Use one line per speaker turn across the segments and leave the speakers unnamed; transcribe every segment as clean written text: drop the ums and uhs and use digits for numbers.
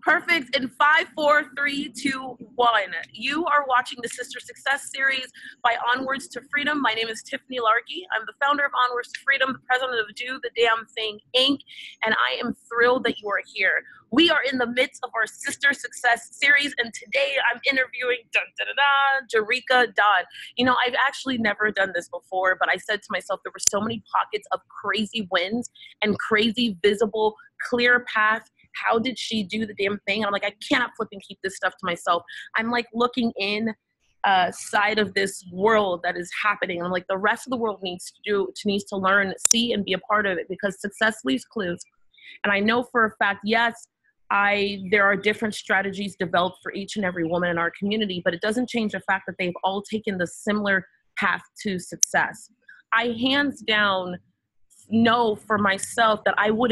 Perfect. In 5, 4, 3, 2, 1. You are watching the Sister Success series by Onwards to Freedom. My name is Tiffany Largie. I'm the founder of Onwards to Freedom, the president of Do the Damn Thing, Inc., and I am thrilled that you are here. We are in the midst of our Sister Success series, and today I'm interviewing Jerrica Dodd. You know, I've actually never done this before, but I said to myself there were so many pockets of crazy wins and crazy, visible, clear path. How did she do the damn thing? And I'm like, I cannot flipping keep this stuff to myself. I'm like looking in side of this world that is happening. I'm like, the rest of the world needs to learn, see, and be a part of it, because success leaves clues. And I know for a fact, yes, there are different strategies developed for each and every woman in our community, but it doesn't change the fact that they've all taken the similar path to success. I hands down know for myself that I would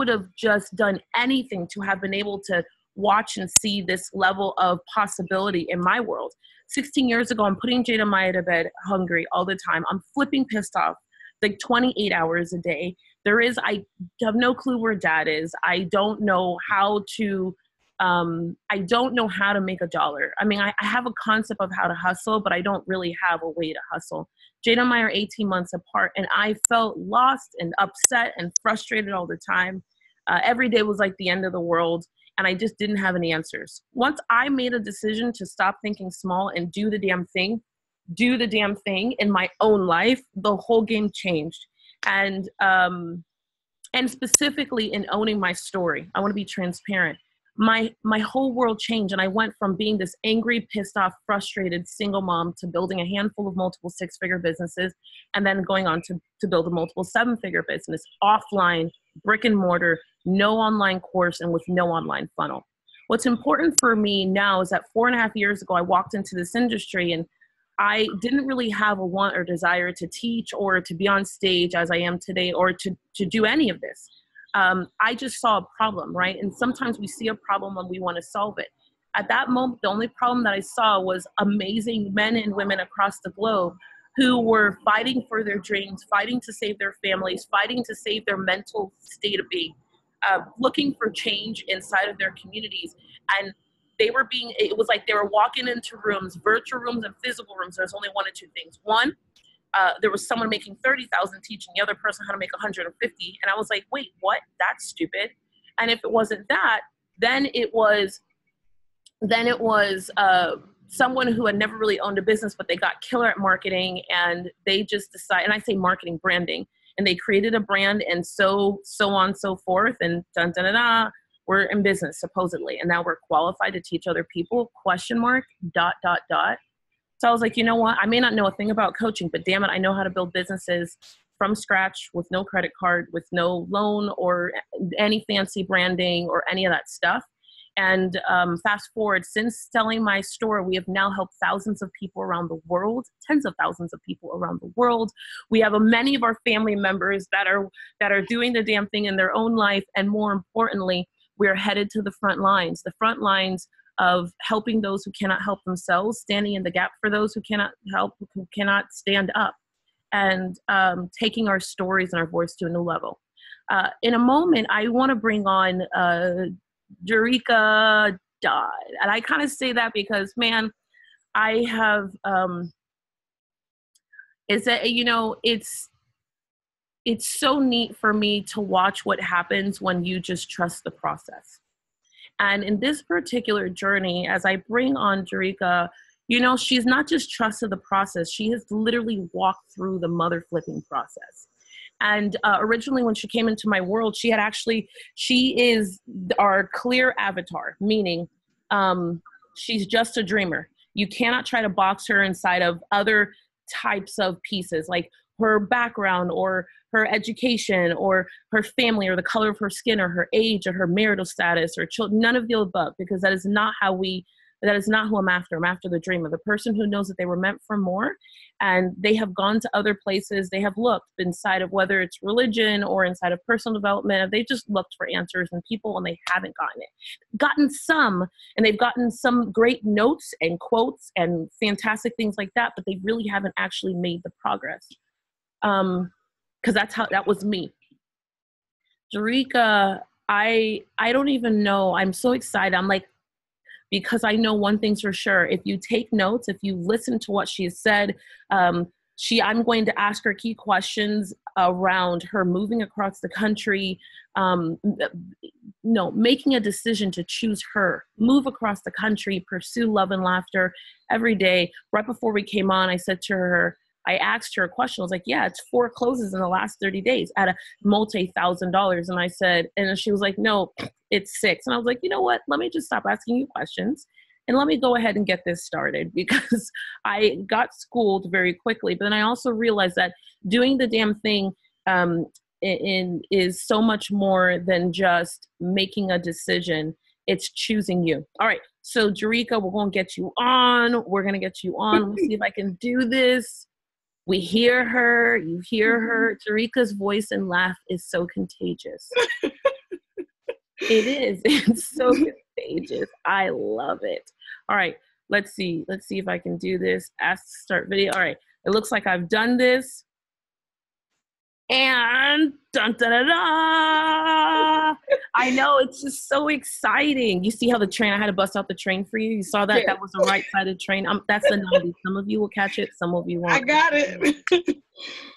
have just done anything to have been able to watch and see this level of possibility in my world. 16 years ago, I'm putting Jada Maya to bed hungry all the time. I'm flipping pissed off like 28 hours a day. I have no clue where dad is. I don't know how to make a dollar. I mean, I have a concept of how to hustle, but I don't really have a way to hustle. Jada and I are 18 months apart, and I felt lost and upset and frustrated all the time. Every day was like the end of the world, and I just didn't have any answers. Once I made a decision to stop thinking small and do the damn thing in my own life, the whole game changed. And specifically in owning my story, I want to be transparent. My whole world changed, and I went from being this angry, pissed off, frustrated single mom to building a handful of multiple six-figure businesses, and then going on to build a multiple seven-figure business, offline, brick and mortar, no online course, and with no online funnel. What's important for me now is that 4.5 years ago, I walked into this industry, and I didn't really have a want or desire to teach or to be on stage as I am today, or to do any of this. I just saw a problem, right? And sometimes we see a problem when we want to solve it. At that moment, the only problem that I saw was amazing men and women across the globe who were fighting for their dreams, fighting to save their families, fighting to save their mental state of being, looking for change inside of their communities. And it was like they were walking into rooms, virtual rooms and physical rooms. There's only one of two things. One, there was someone making 30,000 teaching the other person how to make 150. And I was like, wait, what? That's stupid. And if it wasn't that, then it was someone who had never really owned a business, but they got killer at marketing, and they just decided, and I say marketing, branding, and they created a brand, and so on, so forth, and dun, dun, dun, dun, we're in business supposedly. And now we're qualified to teach other people, ? So I was like, you know what? I may not know a thing about coaching, but damn it, I know how to build businesses from scratch with no credit card, with no loan or any fancy branding or any of that stuff. And fast forward, since selling my store, we have now helped thousands of people around the world, tens of thousands of people around the world. We have many of our family members that are doing the damn thing in their own life. And more importantly, we're headed to the front lines of helping those who cannot help themselves, standing in the gap for those who cannot help, who cannot stand up, and taking our stories and our voice to a new level. In a moment, I want to bring on Jerrica Dodd. And I kind of say that because, man, I have, it's so neat for me to watch what happens when you just trust the process. And in this particular journey, as I bring on Jerrica, she's not just trusted the process. She has literally walked through the mother flipping process. And originally when she came into my world, she is our clear avatar, meaning she's just a dreamer. You cannot try to box her inside of other types of pieces, like her background or her education or her family or the color of her skin or her age or her marital status or children, none of the above, because that is not who I'm after. I'm after the dreamer, the person who knows that they were meant for more, and they have gone to other places. They have looked inside of, whether it's religion or inside of personal development, they just looked for answers and people, and they haven't gotten some, and they've gotten some great notes and quotes and fantastic things like that, but they really haven't actually made the progress. Because that was me. Jerrica, I don't even know. I'm so excited. I'm like, because I know one thing's for sure. If you take notes, if you listen to what she said, I'm going to ask her key questions around her moving across the country, making a decision to choose her, move across the country, pursue love and laughter every day. Right before we came on, I asked her a question. I was like, yeah, it's 4 closes in the last 30 days at a multi-$1,000. And I said, and she was like, no, it's 6. And I was like, you know what? Let me just stop asking you questions and let me go ahead and get this started, because I got schooled very quickly. But then I also realized that doing the damn thing is so much more than just making a decision. It's choosing you. All right. So Jerrica, we're going to get you on. We're going to get you on. Let me see if I can do this. We hear her, you hear her. Jerrica's voice and laugh is so contagious. It is. It's so contagious. I love it. All right, let's see. Let's see if I can do this. Ask to start video. All right, it looks like I've done this. And dun, da, da, da. I know, it's just so exciting. You see how the train, I had to bust out the train for you. You saw that? Yeah. That was a right-sided train. That's the 90s. Some of you will catch it. Some of you won't.
I got it.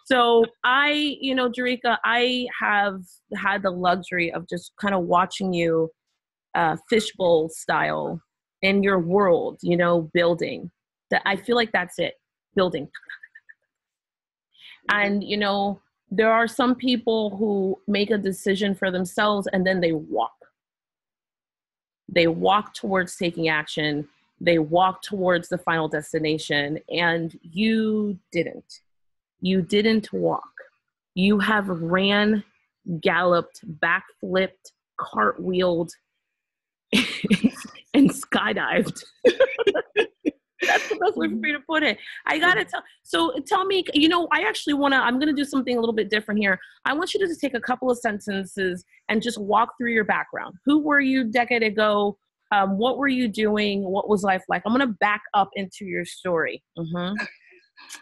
So Jerrica, I have had the luxury of just kind of watching you fishbowl style in your world, building. That I feel like that's it, building. And, there are some people who make a decision for themselves and then they walk. They walk towards taking action. They walk towards the final destination. And you didn't. You didn't walk. You have ran, galloped, backflipped, cartwheeled, and skydived. That's the best way for me to put it. I gotta tell me, I'm gonna do something a little bit different here. I want you to just take a couple of sentences and just walk through your background. Who were you a decade ago? What were you doing? What was life like? I'm gonna back up into your story. Mm-hmm.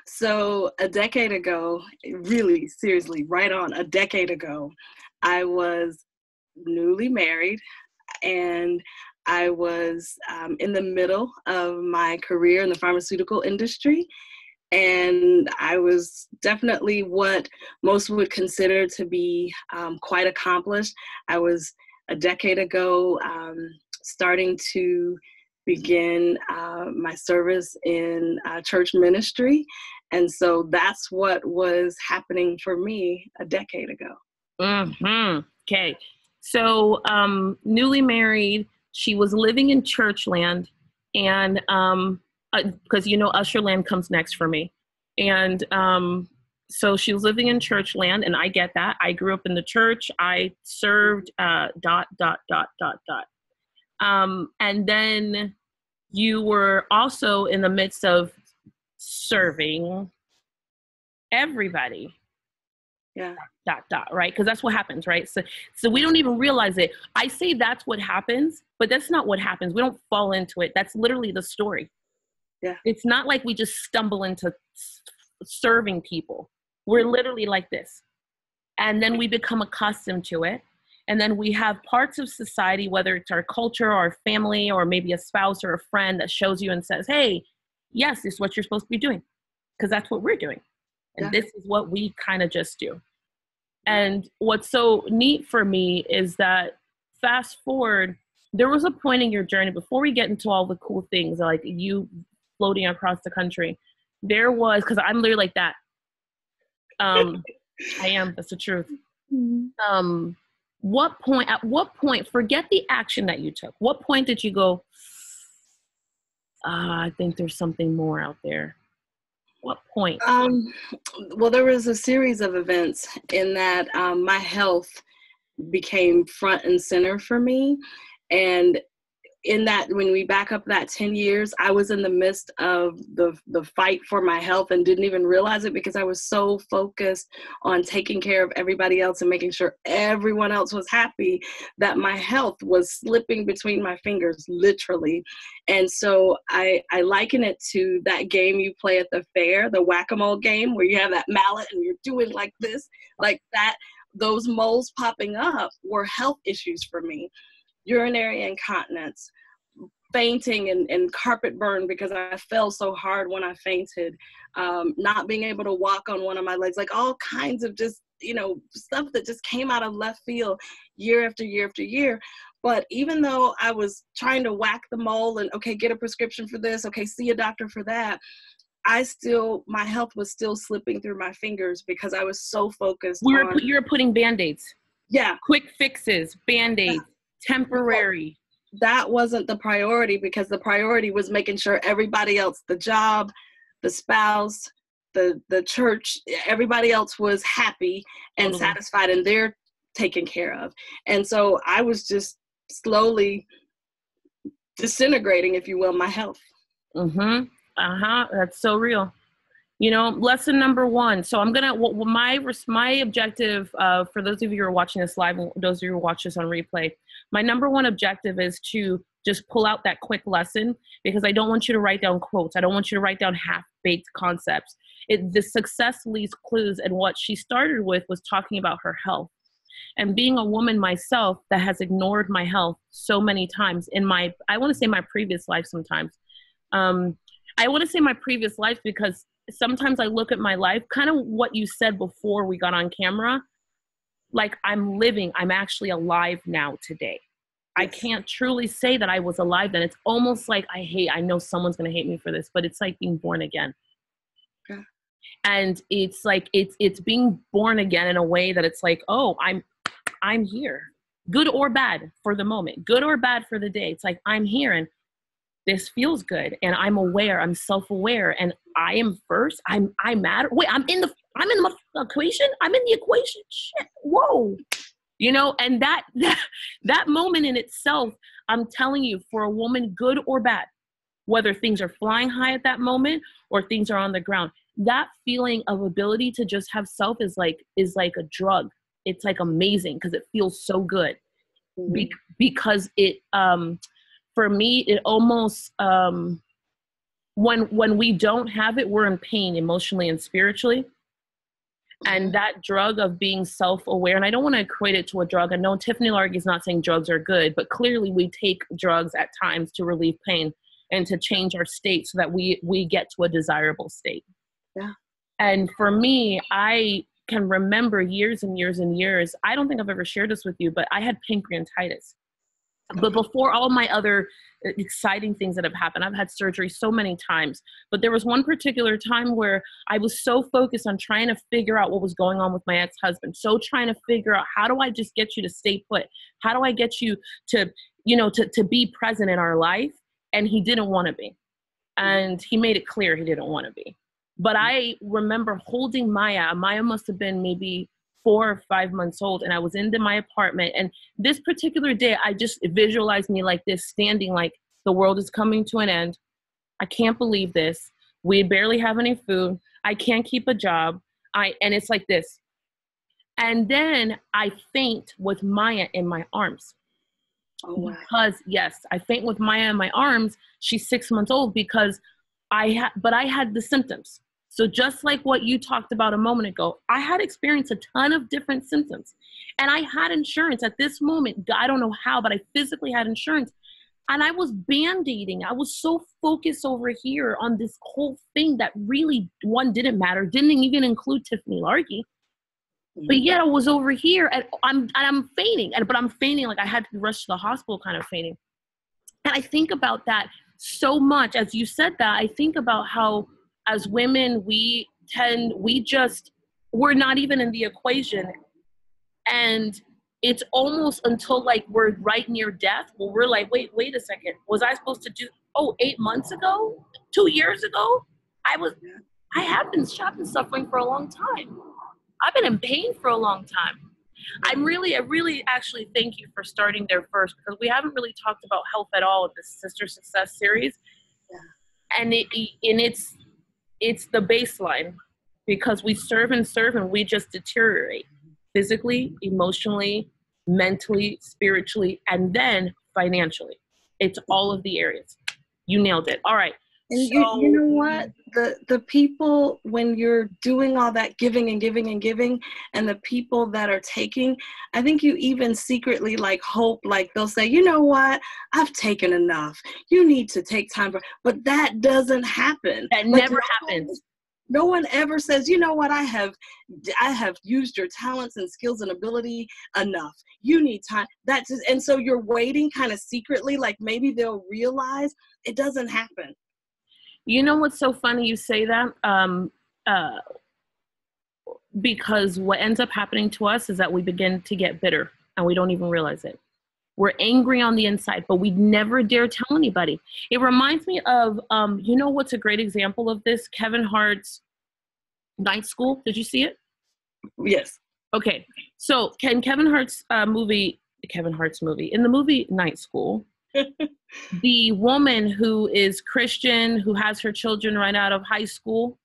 So a decade ago, really seriously, right on a decade ago, I was newly married, and I was in the middle of my career in the pharmaceutical industry, and I was definitely what most would consider to be quite accomplished. I was a decade ago starting to begin my service in church ministry, and so that's what was happening for me a decade ago.
Mm-hmm. Okay, so newly married. She was living in Churchland, and because Usherland comes next for me, and so she was living in Churchland, and I get that. I grew up in the church. I served ... And then you were also in the midst of serving everybody.
Yeah. ...
Right? Because that's what happens, right? So we don't even realize it. I say that's what happens, but that's not what happens. We don't fall into it. That's literally the story.
Yeah.
It's not like we just stumble into serving people. We're literally like this. And then we become accustomed to it. And then we have parts of society, whether it's our culture or our family or maybe a spouse or a friend, that shows you and says, hey, yes, this is what you're supposed to be doing. Because that's what we're doing. And this is what we kind of just do. And what's so neat for me is that fast forward, there was a point in your journey before we get into all the cool things, like you floating across the country. There was, because I'm literally like that. I am, that's the truth. Mm-hmm. At what point, forget the action that you took. What point did you go, I think there's something more out there? What point?
Well, there was a series of events in that my health became front and center for me. And in that, when we back up that 10 years, I was in the midst of the fight for my health and didn't even realize it because I was so focused on taking care of everybody else and making sure everyone else was happy that my health was slipping between my fingers, literally. And so I liken it to that game you play at the fair, the whack-a-mole game, where you have that mallet and you're doing like this, like that. those moles popping up were health issues for me. Urinary incontinence, fainting and carpet burn because I fell so hard when I fainted, not being able to walk on one of my legs, like all kinds of just, stuff that just came out of left field year after year after year. But even though I was trying to whack the mole and, okay, get a prescription for this, okay, see a doctor for that, my health was still slipping through my fingers because I was so focused on.
You were putting Band-Aids.
Yeah.
Quick fixes, Band-Aids, temporary.
That wasn't the priority, because the priority was making sure everybody else, the job, the spouse, the church, everybody else was happy and satisfied and they're taken care of. And so I was just slowly disintegrating, if you will, my health.
That's so real. Lesson number 1. So I'm gonna, my objective, for those of you who are watching this live, and those of you who watch this on replay, my number 1 objective is to just pull out that quick lesson, because I don't want you to write down quotes. I don't want you to write down half-baked concepts. The success leaves clues, and what she started with was talking about her health. And being a woman myself that has ignored my health so many times I want to say my previous life sometimes. I want to say my previous life because sometimes I look at my life, kind of what you said before we got on camera, like I'm actually alive now today. Yes. I can't truly say that I was alive then. It's almost like I know someone's going to hate me for this, but it's like being born again. Yeah. And it's like, it's being born again in a way that it's like, oh, I'm here, good or bad for the moment, good or bad for the day. It's like, I'm here and this feels good. And I'm aware, I'm self-aware, and I am first. I matter. Wait, I'm in the equation. I'm in the equation. Shit. Whoa. And that moment in itself, I'm telling you, for a woman, good or bad, whether things are flying high at that moment or things are on the ground, that feeling of ability to just have self is like a drug. It's like amazing because it feels so good. Because it, for me, it almost, when we don't have it, we're in pain emotionally and spiritually. And that drug of being self-aware, and I don't want to equate it to a drug. I know Tiffany Largie is not saying drugs are good, but clearly we take drugs at times to relieve pain and to change our state so that we get to a desirable state. Yeah. And for me, I can remember years and years and years. I don't think I've ever shared this with you, but I had pancreatitis. But before all my other exciting things that have happened, I've had surgery so many times. But there was one particular time where I was so focused on trying to figure out what was going on with my ex-husband. So trying to figure out, how do I just get you to stay put? How do I get you to, to be present in our life? And he didn't want to be. And he made it clear he didn't want to be. But I remember holding Maya. Maya must have been maybe 4 or 5 months old, and I was into my apartment. And this particular day, I just visualized me like this, standing like the world is coming to an end. I can't believe this. We barely have any food. I can't keep a job. And it's like this. And then I faint with Maya in my arms. Oh, wow. Because yes, I faint with Maya in my arms. She's 6 months old because I had the symptoms. So just like what you talked about a moment ago, I had experienced a ton of different symptoms, and I had insurance at this moment. I don't know how, but I physically had insurance, and I was band-aiding. I was so focused over here on this whole thing that really, one, didn't matter, didn't even include Tiffany Largie. But yet I was over here and I'm fainting, but I'm fainting like I had to be rushed to the hospital kind of fainting. And I think about that so much. As you said that, I think about how as women, we're not even in the equation. And it's almost until like we're right near death, where we're like, wait a second. Was I supposed to do, 8 months ago, 2 years ago? I have been suffering for a long time. I've been in pain for a long time. I really actually thank you for starting there first, because we haven't really talked about health at all in this Sister Success series. Yeah. And it's the baseline, because we serve and we just deteriorate physically, emotionally, mentally, spiritually, and then financially. It's all of the areas. You nailed it. All right.
And you
So
know what? The people, when you're doing all that giving and giving and giving, and the people that are taking, I think you even secretly like hope, like they'll say, you know what? I've taken enough. You need to take time for, but that doesn't happen.
that
Like
never happens.
no one ever says, you know what? I have used your talents and skills and ability enough. You need time. That's just, and so you're waiting kind of secretly, like maybe they'll realize it doesn't happen.
You know what's so funny you say that? Because what ends up happening to us is that we begin to get bitter and we don't even realize it. We're angry on the inside, but we never dare tell anybody. It reminds me of, you know what's a great example of this? Kevin Hart's Night School. Did you see it?
Yes.
Okay. So in Kevin Hart's movie, in the movie Night School, the woman who is Christian, who has her children right out of high school,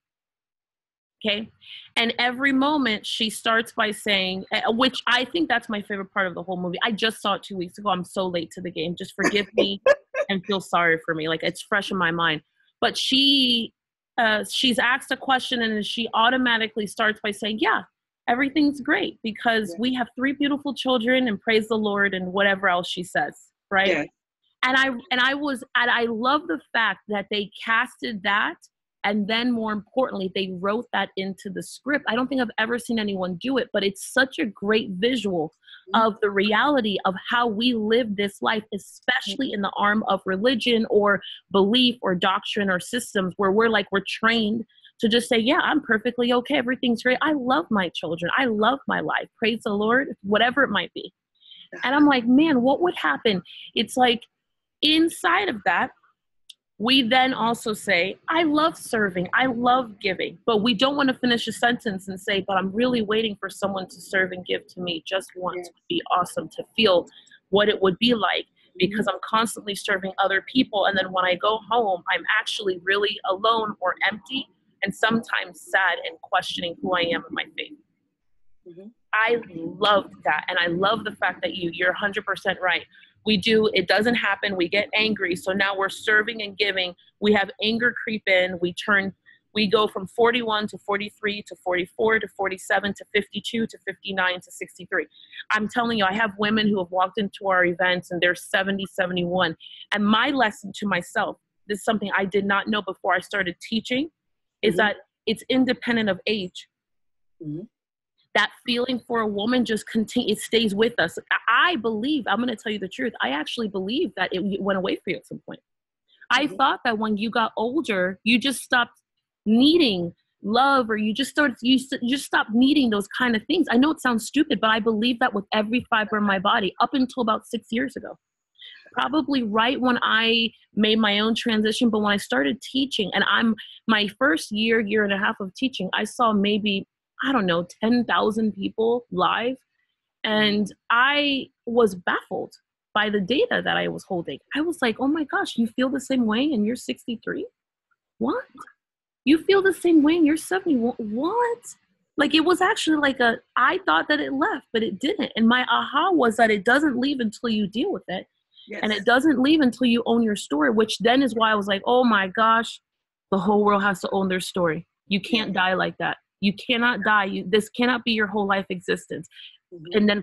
okay, and every moment she starts by saying, which I think that's my favorite part of the whole movie. I just saw it 2 weeks ago. I'm so late to the game. Just forgive me and feel sorry for me. Like, it's fresh in my mind. But she's asked a question and she automatically starts by saying, yeah, everything's great because we have 3 beautiful children and praise the Lord and whatever else she says, right?
Yeah.
And I love the fact that they casted that, and then more importantly, they wrote that into the script. I don't think I've ever seen anyone do it, but it's such a great visual of the reality of how we live this life, especially in the arm of religion or belief or doctrine or systems where we're trained to just say, yeah, I'm perfectly okay. Everything's great. I love my children. I love my life. Praise the Lord, whatever it might be. And I'm like, man, what would happen? It's like inside of that, we then also say, I love serving, I love giving, but we don't want to finish a sentence and say, but I'm really waiting for someone to serve and give to me just once. It would be awesome to feel what it would be like, because I'm constantly serving other people. And then when I go home, I'm actually really alone or empty and sometimes sad and questioning who I am in my faith. I loved that. And I love the fact that you're 100% right. It doesn't happen. We get angry. So now we're serving and giving. We have anger creep in. We go from 41 to 43 to 44 to 47 to 52 to 59 to 63. I'm telling you, I have women who have walked into our events and they're 70, 71. And my lesson to myself, this is something I did not know before I started teaching, is that it's independent of age. That feeling for a woman just it stays with us. I believe, I'm going to tell you the truth, I actually believe that it went away for you at some point. I thought that when you got older, you just stopped needing love, or you just stopped needing those kind of things. I know it sounds stupid, but I believe that with every fiber in my body up until about 6 years ago. Probably right when I made my own transition, but when I started teaching, and my first year and a half of teaching, I saw maybe, I don't know, 10,000 people live. And I was baffled by the data that I was holding. I was like, oh my gosh, you feel the same way and you're 63? What? You feel the same way and you're 71? What? Like, it was actually like I thought that it left, but it didn't. And my aha was that it doesn't leave until you deal with it. Yes. And it doesn't leave until you own your story, which then is why I was like, oh my gosh, the whole world has to own their story. You can't die like that. You cannot die. This cannot be your whole life existence. And then,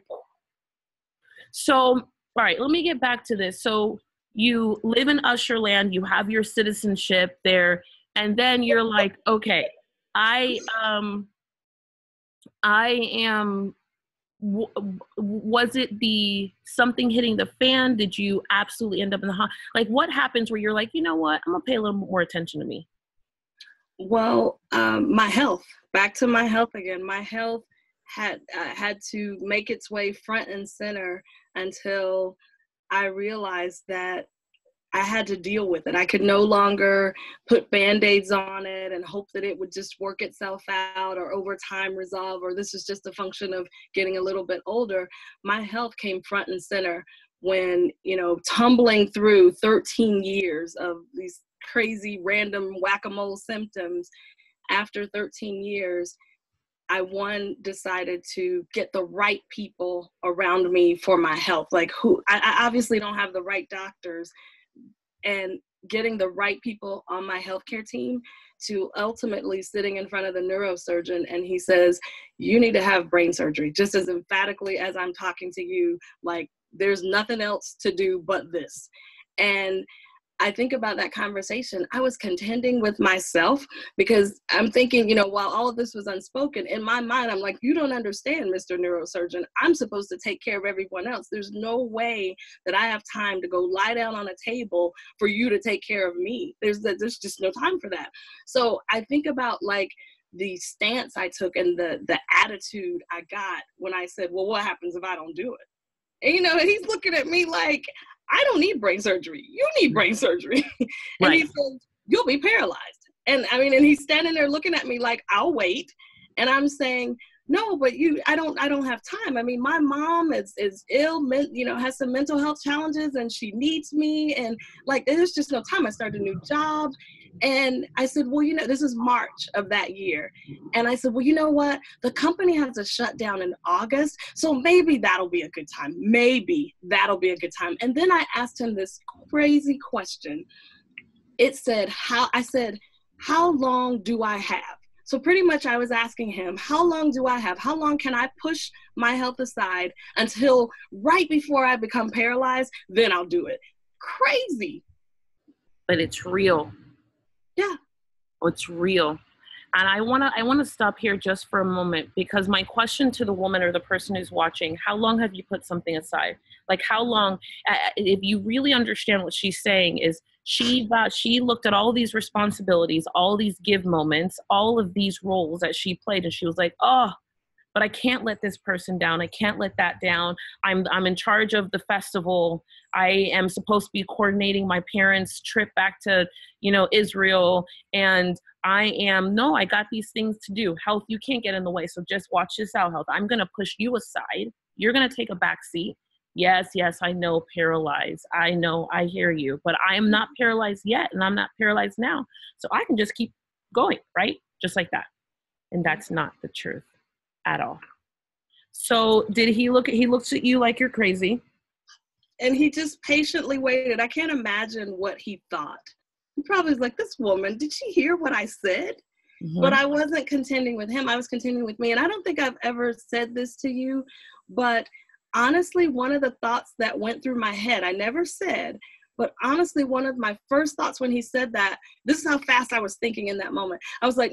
so, all right, let me get back to this. So you live in Usher land, you have your citizenship there, and then you're like, okay, I am, was it something hitting the fan? Did you absolutely end up in the like, what happens where you're like, you know what, I'm gonna pay a little more attention to me?
Well, my health, back to my health again. My health had to make its way front and center until I realized that I had to deal with it. I could no longer put Band-Aids on it and hope that it would just work itself out or over time resolve, or this is just a function of getting a little bit older. My health came front and center when, tumbling through 13 years of these crazy random whack-a-mole symptoms. After 13 years, I decided to get the right people around me for my health. Like I obviously don't have the right doctors. And getting the right people on my healthcare team to ultimately sitting in front of the neurosurgeon, and he says, you need to have brain surgery, just as emphatically as I'm talking to you, like there's nothing else to do but this. And I think about that conversation. I was contending with myself because I'm thinking, you know, while all of this was unspoken, in my mind, I'm like, you don't understand, Mr. Neurosurgeon. I'm supposed to take care of everyone else. There's no way that I have time to go lie down on a table for you to take care of me. There's just no time for that. So I think about like the stance I took and the attitude I got when I said, well, what happens if I don't do it? And, you know, he's looking at me like, I don't need brain surgery. You need brain surgery. And
Right.
he says, you'll be paralyzed. And I mean, and he's standing there looking at me like, I'll wait. And I'm saying, no, but I don't have time. I mean, my mom is ill, you know, has some mental health challenges and she needs me. And like, there's just no time. I started a new job. And I said, well, you know, this is March of that year. And I said, well, you know what? The company has a shutdown in August. So maybe that'll be a good time. Maybe that'll be a good time. And then I asked him this crazy question. It said, I said, how long do I have? So pretty much I was asking him, how long do I have? How long can I push my health aside until right before I become paralyzed? Then I'll do it. Crazy.
But it's real.
Yeah.
It's real. And I want to stop here just for a moment, because my question to the woman or the person who's watching, how long have you put something aside? Like how long, if you really understand what she's saying, is she looked at all these responsibilities, all these give moments, all of these roles that she played. And she was like, oh, but I can't let this person down. I can't let that down. I'm in charge of the festival. I am supposed to be coordinating my parents' trip back to, you know, Israel. And I got these things to do. Health, you can't get in the way. So just watch this out, Health. I'm going to push you aside. You're going to take a back seat. Yes, I know, paralyzed. I know, I hear you. But I am not paralyzed yet, and I'm not paralyzed now. So I can just keep going, right? Just like that. And that's not the truth at all. So he looks at you like you're crazy.
And he just patiently waited. I can't imagine what he thought. He probably was like, this woman, did she hear what I said? Mm-hmm. But I wasn't contending with him. I was contending with me. And I don't think I've ever said this to you, but honestly, one of the thoughts that went through my head, I never said, but honestly, one of my first thoughts when he said that, this is how fast I was thinking in that moment. I was like,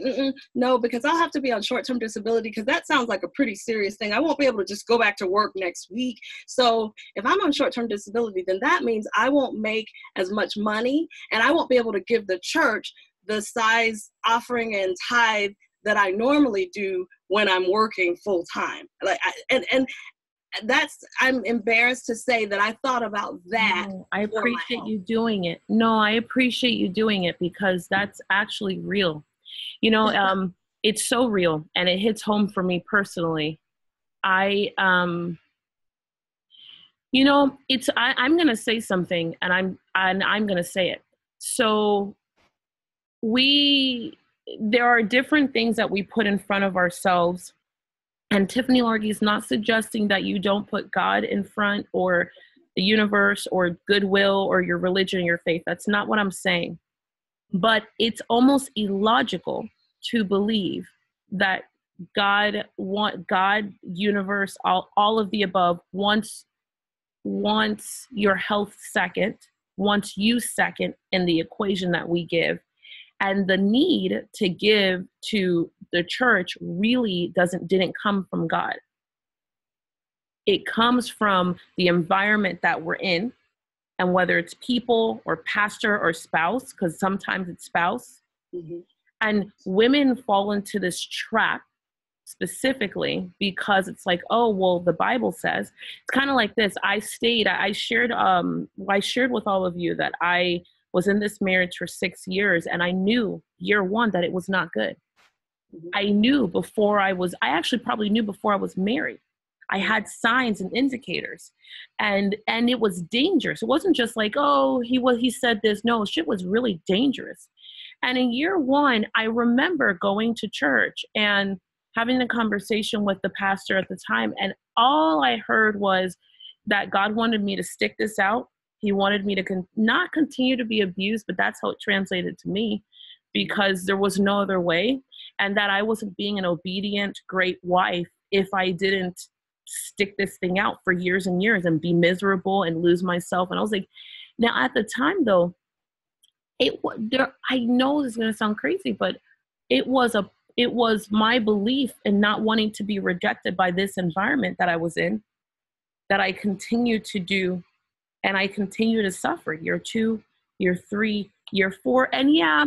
no, because I'll have to be on short-term disability, because that sounds like a pretty serious thing. I won't be able to just go back to work next week. So if I'm on short-term disability, then that means I won't make as much money, and I won't be able to give the church the size offering and tithe that I normally do when I'm working full-time. Like, I'm embarrassed to say that I thought about that.
No, I appreciate you doing it. No, I appreciate you doing it, because that's actually real. You know, it's so real, and it hits home for me personally. I'm going to say something, and I'm going to say it. So there are different things that we put in front of ourselves. And Tiffany Largie is not suggesting that you don't put God in front, or the universe, or goodwill, or your religion, your faith. That's not what I'm saying. But it's almost illogical to believe that God, universe, all of the above wants your health second, wants you second in the equation that we give. And the need to give to the church really didn't come from God. It comes from the environment that we're in, and whether it's people or pastor or spouse, because sometimes it's spouse. Mm-hmm. And women fall into this trap specifically because it's like, oh, well, the Bible says. It's kind of like this. I shared with all of you that I was in this marriage for 6 years, and I knew year one that it was not good. Mm-hmm. I actually probably knew before I was married. I had signs and indicators, and it was dangerous. It wasn't just like, oh, he said this. No, shit was really dangerous. And in year one, I remember going to church and having a conversation with the pastor at the time, and all I heard was that God wanted me to stick this out He wanted me to not continue to be abused, but that's how it translated to me, because there was no other way, and that I wasn't being an obedient, great wife if I didn't stick this thing out for years and years and be miserable and lose myself. And I was like, now at the time though, I know this is going to sound crazy, but it was my belief in not wanting to be rejected by this environment that I was in, that I continued to do, and I continue to suffer. Year 2, year 3, year 4. And yeah,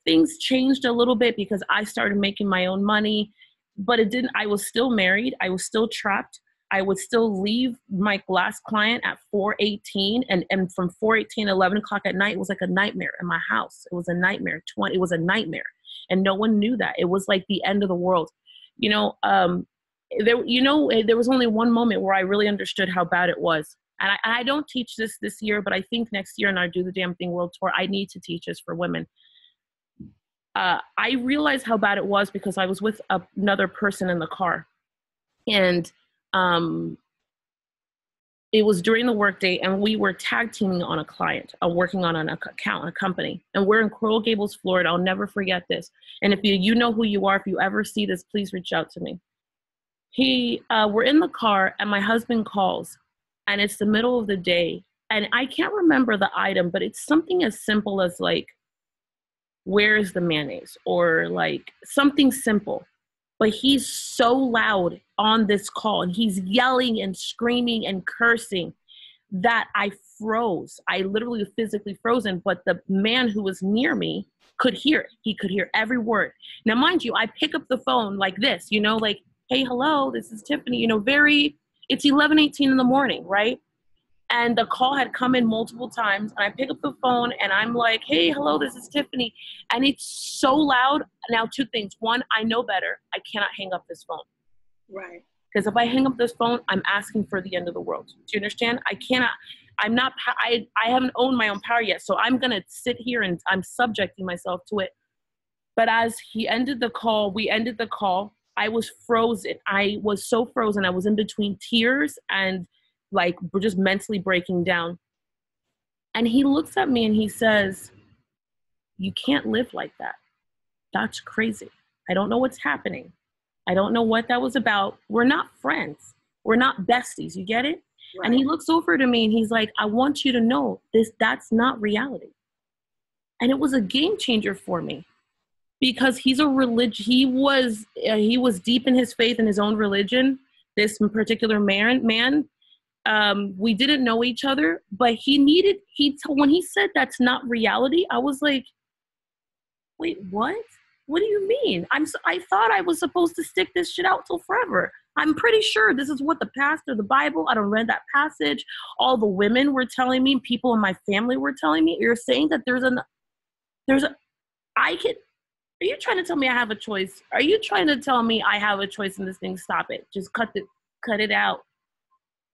things changed a little bit because I started making my own money, but it didn't. I was still married. I was still trapped. I would still leave my last client at 4:18, and from 4:18 11 o'clock at night, it was like a nightmare in my house. It was a nightmare. It was a nightmare, and no one knew that. It was like the end of the world. There was only one moment where I really understood how bad it was. And I don't teach this year, but I think next year in our Do the Damn Thing World Tour, I need to teach this for women. I realized how bad it was because I was with another person in the car, and it was during the workday, and we were tag teaming on a client, working on an account, a company, and we're in Coral Gables, Florida. I'll never forget this. And if you know who you are, if you ever see this, please reach out to me. We're in the car, and my husband calls, and it's the middle of the day, and I can't remember the item, but it's something as simple as like, where is the mayonnaise, or like something simple. But he's so loud on this call, and he's yelling and screaming and cursing that I froze. I literally was physically frozen, but the man who was near me could hear it. He could hear every word. Now, mind you, I pick up the phone like this, like, hey, hello, this is Tiffany, it's 11:18 in the morning, right? And the call had come in multiple times, and I pick up the phone and I'm like, hey, hello, this is Tiffany. And it's so loud. Now, 2 things. 1, I know better. I cannot hang up this phone.
Right.
Because if I hang up this phone, I'm asking for the end of the world. Do you understand? I haven't owned my own power yet. So I'm going to sit here and I'm subjecting myself to it. But as we ended the call, I was frozen. I was so frozen. I was in between tears and like we're just mentally breaking down. And he looks at me and he says, you can't live like that. That's crazy. I don't know what's happening. I don't know what that was about. We're not friends. We're not besties. You get it? Right. And he looks over to me and he's like, I want you to know that's not reality. And it was a game changer for me because he was deep in his faith in his own religion. This particular man, we didn't know each other, but when he said that's not reality, I was like, wait, what? What do you mean? I thought I was supposed to stick this shit out till forever. I'm pretty sure this is what the pastor, the Bible, I don't read that passage. All the women were telling me, people in my family were telling me, you're saying that are you trying to tell me I have a choice? Are you trying to tell me I have a choice in this thing? Stop it. Just cut it out.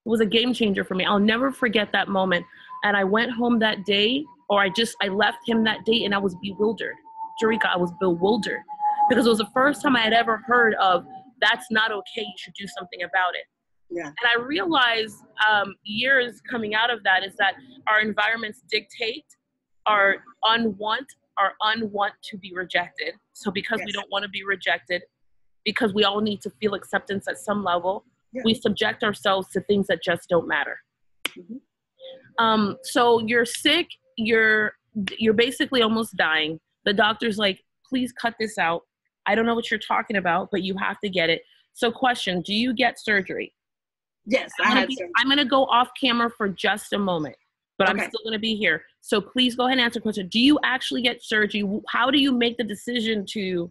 It was a game changer for me. I'll never forget that moment. And I went home that day, or I left him that day, and I was bewildered. Jerrica, I was bewildered because it was the first time I had ever heard of that's not okay. You should do something about it. Yeah. And I realized years coming out of that is that our environments dictate our unwant to be rejected. So because we don't want to be rejected, because we all need to feel acceptance at some level, we subject ourselves to things that just don't matter. Mm-hmm. So you're sick, you're basically almost dying. The doctor's like, please cut this out. I don't know what you're talking about, but you have to get it. So question, do you get surgery?
Yes,
I'm going to go off camera for just a moment, but I'm still going to be here. So please go ahead and answer the question. Do you actually get surgery? How do you make the decision to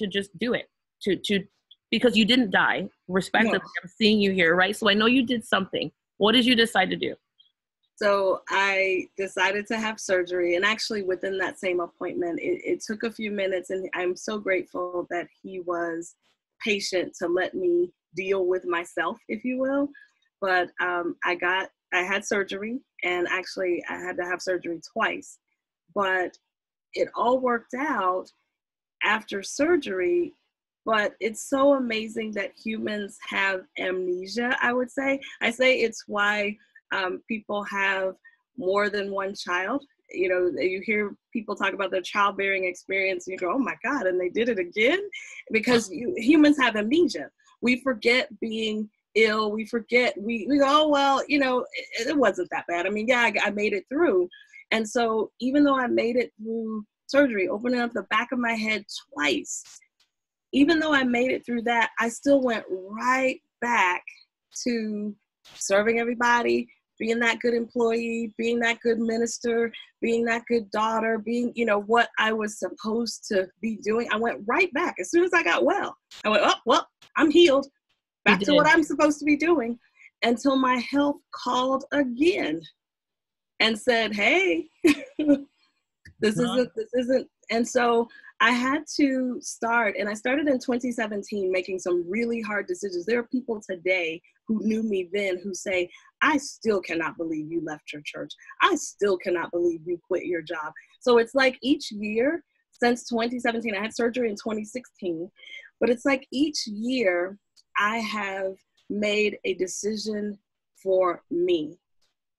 just do it? Because you didn't die, respectively. No. I'm seeing you here, right? So I know you did something. What did you decide to do?
So I decided to have surgery, and actually within that same appointment, it took a few minutes, and I'm so grateful that he was patient to let me deal with myself, if you will. But I had surgery, and actually I had to have surgery twice, but it all worked out after surgery. But it's so amazing that humans have amnesia, I would say. I say it's why people have more than one child. You know, you hear people talk about their childbearing experience and you go, oh my God, and they did it again? Because humans have amnesia. We forget being ill. We forget, we go, oh, well, you know, it wasn't that bad. I mean, yeah, I made it through. And so even though I made it through surgery, opening up the back of my head twice, even though I made it through that, I still went right back to serving everybody, being that good employee, being that good minister, being that good daughter, being, you know, what I was supposed to be doing. I went right back. As soon as I got well, I went, oh, well, I'm healed. Back to what I'm supposed to be doing, until my health called again and said, hey, this isn't. And so I had to start, and I started in 2017 making some really hard decisions. There are people today who knew me then who say, I still cannot believe you left your church. I still cannot believe you quit your job. So it's like each year since 2017, I had surgery in 2016, but it's like each year I have made a decision for me,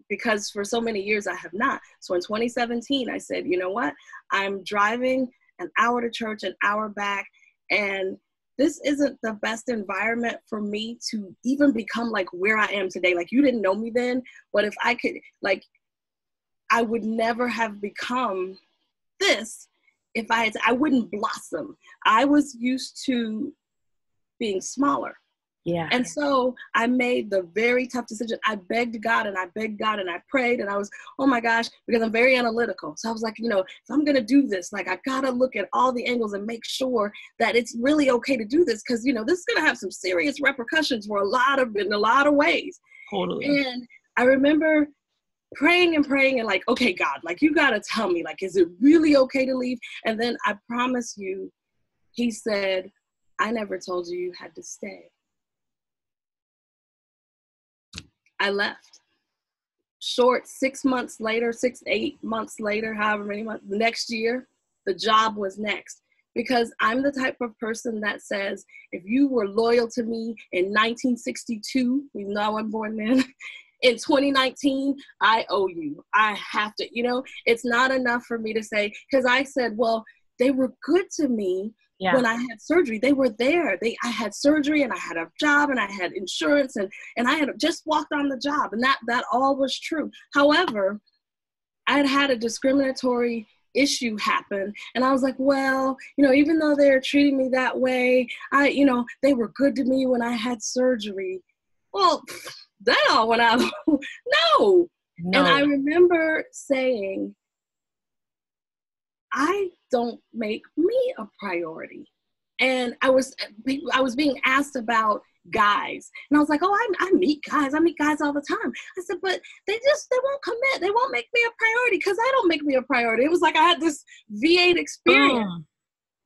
because for so many years I have not. So in 2017, I said, you know what? I'm driving an hour to church, an hour back, and this isn't the best environment for me to even become like where I am today. Like, you didn't know me then, but if I could, like, I would never have become this if I wouldn't blossom. I was used to being smaller.
Yeah.
And so I made the very tough decision. I begged God and I prayed, and I was, oh my gosh, because I'm very analytical. So I was like, you know, if I'm going to do this, like, I got to look at all the angles and make sure that it's really okay to do this. Cause, you know, this is going to have some serious repercussions in a lot of ways.
Totally.
And I remember praying and like, okay, God, like, you got to tell me, like, is it really okay to leave? And then I promise you, he said, I never told you you had to stay. I left. Short 6 months later, 8 months later, however many months, next year, the job was next. Because I'm the type of person that says, if you were loyal to me in 1962, even though I wasn't born then, in 2019, I owe you. I have to, you know, it's not enough for me to say, because I said, well, they were good to me. Yeah. When I had surgery, they were there. I had surgery and I had a job and I had insurance and I had just walked on the job, and that all was true. However, I had a discriminatory issue happen, and I was like, well, you know, even though they're treating me that way, you know, they were good to me when I had surgery. Well, that all went out. No. And I remember saying, I don't make me a priority. And I was being asked about guys. And I was like, oh, I meet guys. I meet guys all the time. I said, but they won't commit. They won't make me a priority because I don't make me a priority. It was like I had this V8 experience.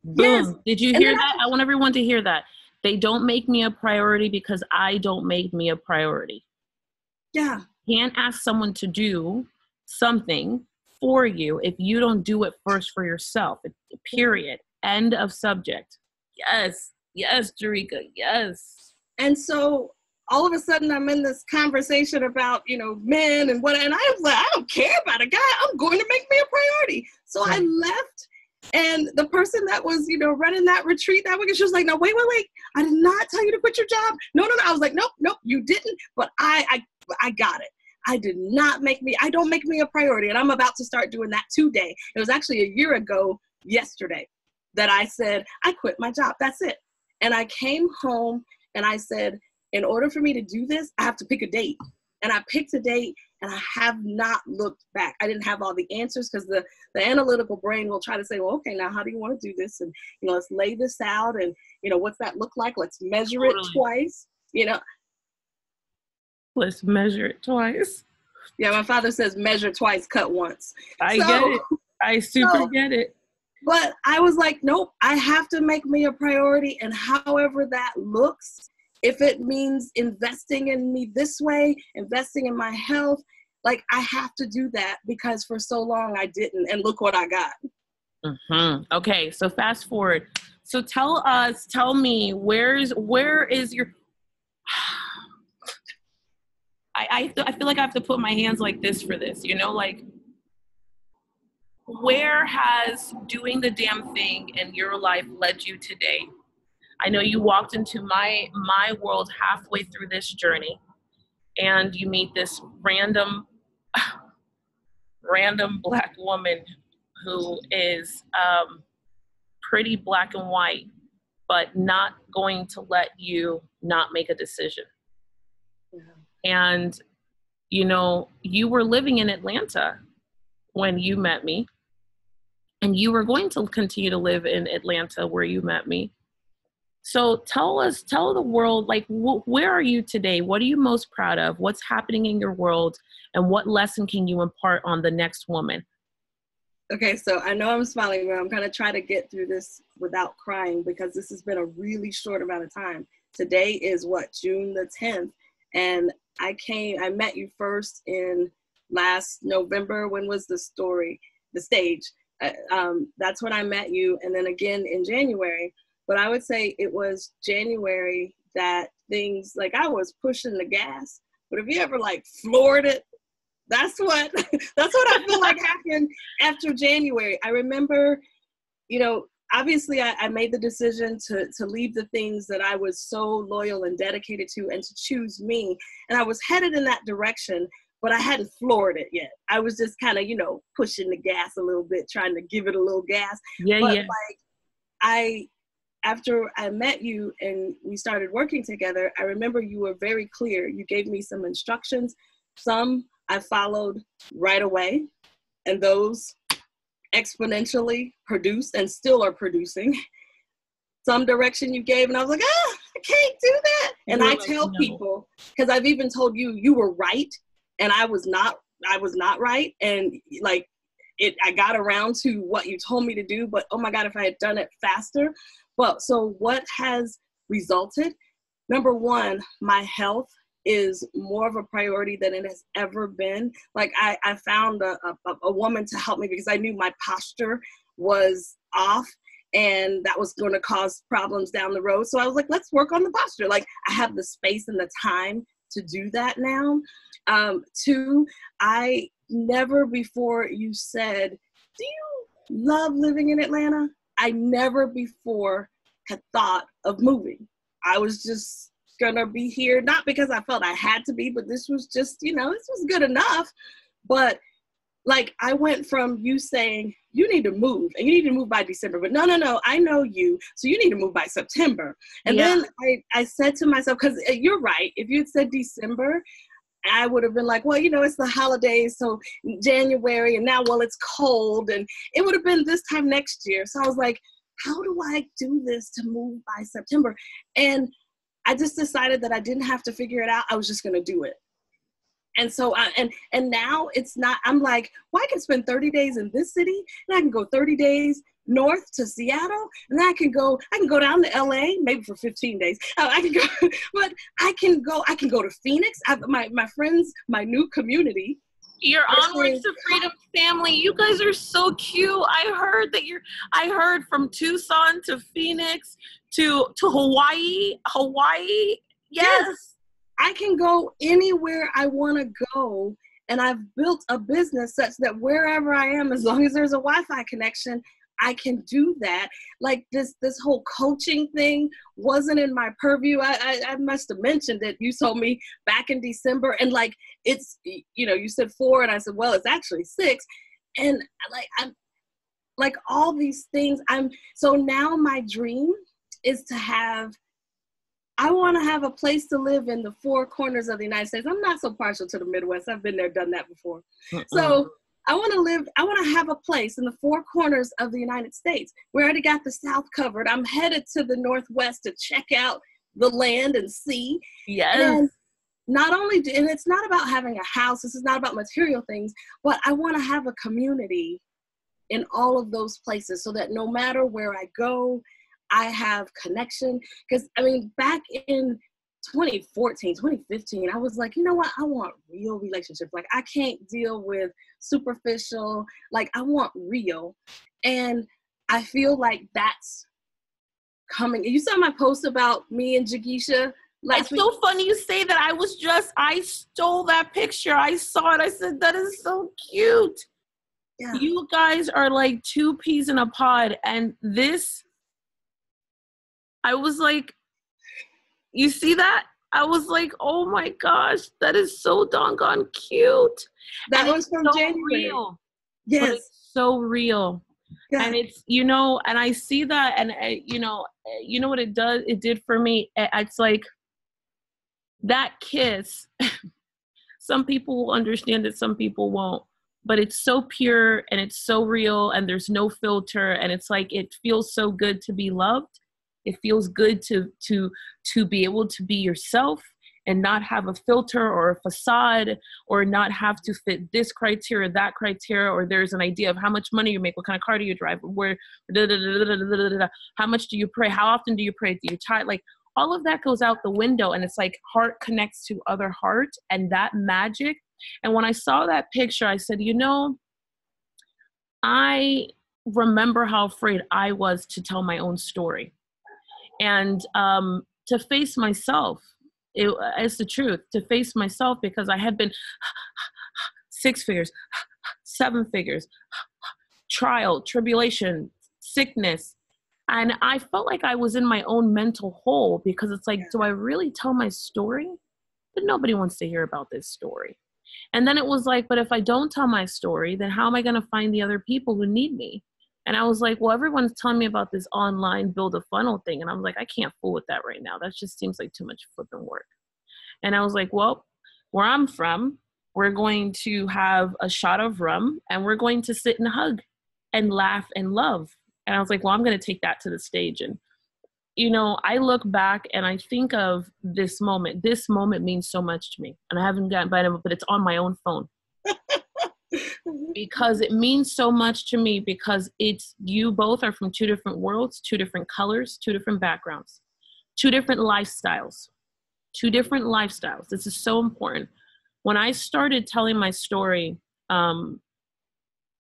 Boom. Yes. Did you hear that? I want everyone to hear that. They don't make me a priority because I don't make me a priority.
Yeah.
You can't ask someone to do something for you if you don't do it first for yourself. Period. End of subject. Yes. Yes, Jerrica. Yes.
And so all of a sudden I'm in this conversation about, you know, men and I was like, I don't care about a guy. I'm going to make me a priority. So I left, and the person that was, you know, running that retreat that weekend, she was like, no, wait. I did not tell you to quit your job. No. I was like, nope, you didn't. But I got it. I don't make me a priority. And I'm about to start doing that today. It was actually a year ago yesterday that I said, I quit my job. That's it. And I came home and I said, in order for me to do this, I have to pick a date. And I picked a date, and I have not looked back. I didn't have all the answers because the analytical brain will try to say, well, okay, now how do you want to do this? And, you know, let's lay this out. And, you know, what's that look like? Let's measure it twice, you know.
Let's measure it twice.
Yeah, my father says measure twice, cut once.
I get it. I super get it.
But I was like, nope, I have to make me a priority. And however that looks, if it means investing in me this way, investing in my health, like, I have to do that because for so long I didn't. And look what I got.
Mm-hmm. Okay, so fast forward. So tell me, where is your... I feel like I have to put my hands like this for this, you know, like where has doing the damn thing in your life led you today? I know you walked into my world halfway through this journey, and you meet this random Black woman who is pretty black and white, but not going to let you not make a decision.
Yeah.
And, you know, you were living in Atlanta when you met me, and you were going to continue to live in Atlanta where you met me. So tell the world, like, where are you today? What are you most proud of? What's happening in your world? And what lesson can you impart on the next woman?
Okay, so I know I'm smiling, but I'm going to try to get through this without crying because this has been a really short amount of time. Today is what, June the 10th. And I met you first in last November. When was the stage? That's when I met you. And then again in January. But I would say it was January that things, like I was pushing the gas. But if you ever like floored it, that's what I feel like happened after January. I remember, you know, obviously I made the decision to leave the things that I was so loyal and dedicated to and to choose me. And I was headed in that direction, but I hadn't floored it yet. I was just kind of, you know, pushing the gas a little bit, trying to give it a little gas.
Yeah,
but
yeah.
Like after I met you and we started working together, I remember you were very clear. You gave me some instructions. Some I followed right away, and those exponentially produced and still are producing. Some direction you gave, and I was like, I can't do that. And I tell people, because I've even told you, you were right, and I was not right. And like, I got around to what you told me to do, but oh my God, if I had done it faster. Well, so what has resulted? Number one, my health is more of a priority than it has ever been. Like I found a woman to help me because I knew my posture was off and that was going to cause problems down the road. So I was like, let's work on the posture. Like I have the space and the time to do that now. Two, I never before you said, do you love living in Atlanta? I never before had thought of moving. I was just gonna be here, not because I felt I had to be, but this was just, you know, this was good enough. But like I went from you saying, you need to move and you need to move by December, but no, I know you, so you need to move by September. And then I said to myself, because you're right, if you had said December, I would have been like, well, you know, it's the holidays, so January, and now, well, it's cold, and it would have been this time next year. So I was like, how do I do this to move by September? And I just decided that I didn't have to figure it out. I was just going to do it. And so, and now it's not, I'm like, well, I can spend 30 days in this city, and I can go 30 days north to Seattle, and then I can go down to LA, maybe for 15 days. I can go, but I can go to Phoenix. My friends, my new community.
Your Onwards to Freedom family, you guys are so cute. I heard from Tucson to Phoenix to Hawaii. Yes.
I can go anywhere I want to go. And I've built a business such that wherever I am, as long as there's a Wi-Fi connection, I can do that. Like this whole coaching thing wasn't in my purview. I must have mentioned it. You told me back in December, and like it's, you know, you said 4, and I said, well, it's actually 6, and I'm like all these things. So now my dream is to have. I want to have a place to live in the 4 corners of the United States. I'm not so partial to the Midwest. I've been there, done that before. So I want to have a place in the 4 corners of the United States. We already got the South covered. I'm headed to the Northwest to check out the land and see.
Yes.
And and it's not about having a house. This is not about material things, but I want to have a community in all of those places so that no matter where I go, I have connection. Because I mean, back in 2014, 2015, I was like, you know what? I want real relationships. Like I can't deal with superficial, like I want real. And I feel like that's coming. You saw my post about me and Jagisha last
It's
week.
so funny you say that. I stole that picture. I saw it. I said, that is so cute.
Yeah.
You guys are like two peas in a pod. And this, I was like, you see that? I was like, oh my gosh, that is so doggone cute.
That
and
was
it's
from
so
January.
real.
Yes.
But it's so real.
Yeah.
And it's, and I see that, and you know what it did for me. It's like that kiss. Some people will understand it, some people won't. But it's so pure and it's so real, and there's no filter, and it's like it feels so good to be loved. It feels good to be able to be yourself and not have a filter or a facade, or not have to fit this criteria, that criteria, or there's an idea of how much money you make, what kind of car do you drive, where, how much do you pray, how often do you pray, do you tithe, like all of that goes out the window, and it's like heart connects to other heart, and that magic. And when I saw that picture, I said, I remember how afraid I was to tell my own story, and to face myself. It's the truth, to face myself, because I had been 6 figures, 7 figures, trial, tribulation, sickness. And I felt like I was in my own mental hole, because it's like, do I really tell my story? But nobody wants to hear about this story. And then it was like, but if I don't tell my story, then how am I going to find the other people who need me? And I was like, well, everyone's telling me about this online build a funnel thing. And I'm like, I can't fool with that right now. That just seems like too much flipping work. And I was like, well, where I'm from, we're going to have a shot of rum, and we're going to sit and hug and laugh and love. And I was like, well, I'm going to take that to the stage. And, I look back and I think of this moment. This moment means so much to me. And I haven't gotten by it, but it's on my own phone. Because it means so much to me, because you both are from 2 different worlds, 2 different colors, 2 different backgrounds, 2 different lifestyles, 2 different lifestyles. This is so important. When I started telling my story, I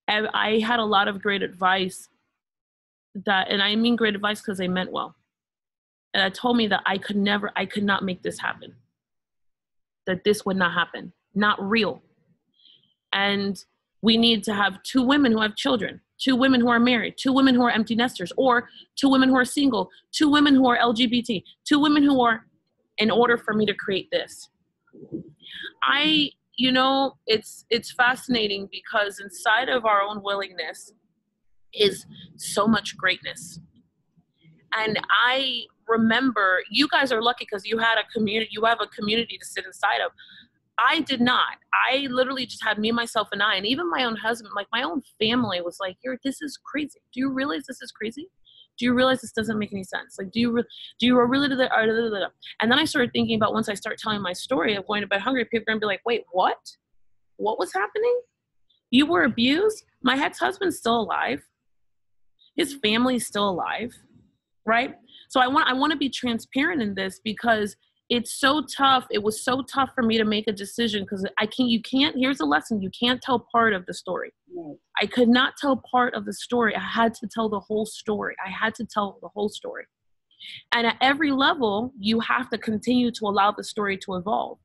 had a lot of great advice and I mean great advice because they meant well. And that told me that I could not make this happen. That this would not happen. Not real. And we need to have 2 women who have children, 2 women who are married, 2 women who are empty nesters, or 2 women who are single, 2 women who are LGBT, 2 women who are, in order for me to create this. It's fascinating, because inside of our own willingness is so much greatness. And I remember, you guys are lucky because you have a community to sit inside of. I did not. I literally just had me, myself, and I, and even my own husband, like my own family was like, this is crazy. Do you realize this is crazy? Do you realize this doesn't make any sense? Like, do you really do that? And then I started thinking about, once I start telling my story of going to bed hungry, people are going to be like, wait, what? What was happening? You were abused? My ex-husband's still alive. His family's still alive, right? So I want to be transparent in this, because it's so tough. It was so tough for me to make a decision, because here's a lesson. You can't tell part of the story. No. I could not tell part of the story. I had to tell the whole story. And at every level, you have to continue to allow the story to evolve.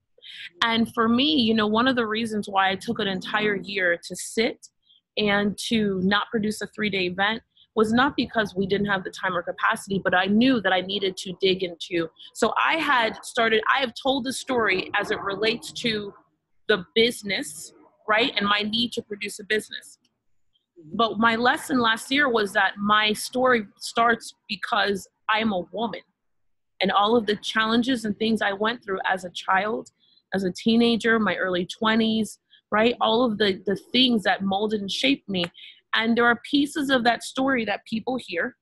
And for me, one of the reasons why I took an entire year to sit and to not produce a 3-day event was not because we didn't have the time or capacity, but I knew that I needed to dig into. So I have told the story as it relates to the business, right? And my need to produce a business. But my lesson last year was that my story starts because I'm a woman, and all of the challenges and things I went through as a child, as a teenager, my early 20s, right? All of the things that molded and shaped me. And there are pieces of that story that people hear,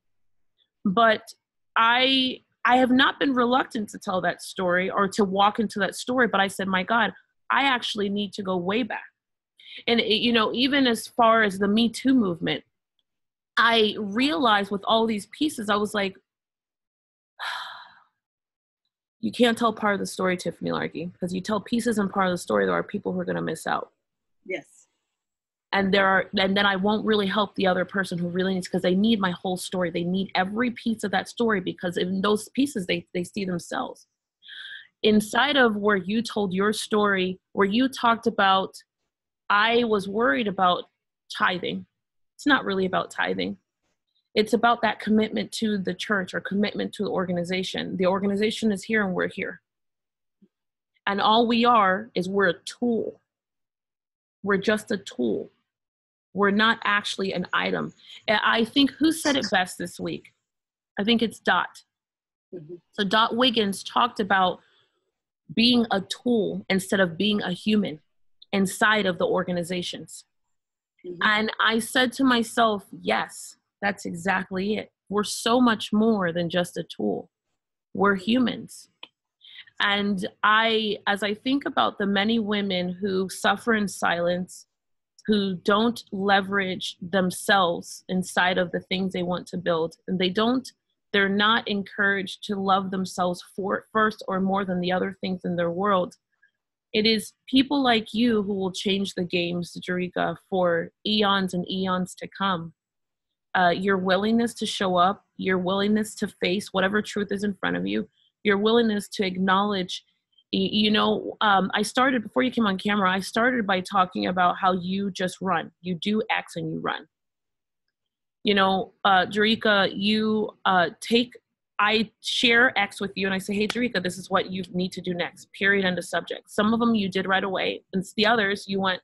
but I have not been reluctant to tell that story or to walk into that story. But I said, my God, I actually need to go way back. And, even as far as the Me Too movement, I realized with all these pieces, I was like, you can't tell part of the story, Tiffany Largie, because you tell pieces and part of the story, there are people who are going to miss out.
Yes.
And then I won't really help the other person who really needs, because they need my whole story. They need every piece of that story, because in those pieces, they see themselves. inside of where you told your story, where you talked about, I was worried about tithing. It's not really about tithing. It's about that commitment to the church or commitment to the organization. The organization is here and we're here. And all we are is we're a tool. We're just a tool. We're not actually an item. And I think, who said it best this week? I think it's Dodd. Mm-hmm. So Dodd Wiggins talked about being a tool instead of being a human inside of the organizations. Mm-hmm. And I said to myself, yes, that's exactly it. We're so much more than just a tool. We're humans. And as I think about the many women who suffer in silence, who don't leverage themselves inside of the things they want to build, and they're not encouraged to love themselves first or more than the other things in their world. It is people like you who will change the games, Jerrica, for eons and eons to come. Your willingness to show up, your willingness to face whatever truth is in front of you, your willingness to acknowledge, I started, before you came on camera, I started by talking about how you just run. You do X and you run. Jerrica, I share X with you and I say, hey, Jerrica, this is what you need to do next, period, end of subject. Some of them you did right away, and the others you went,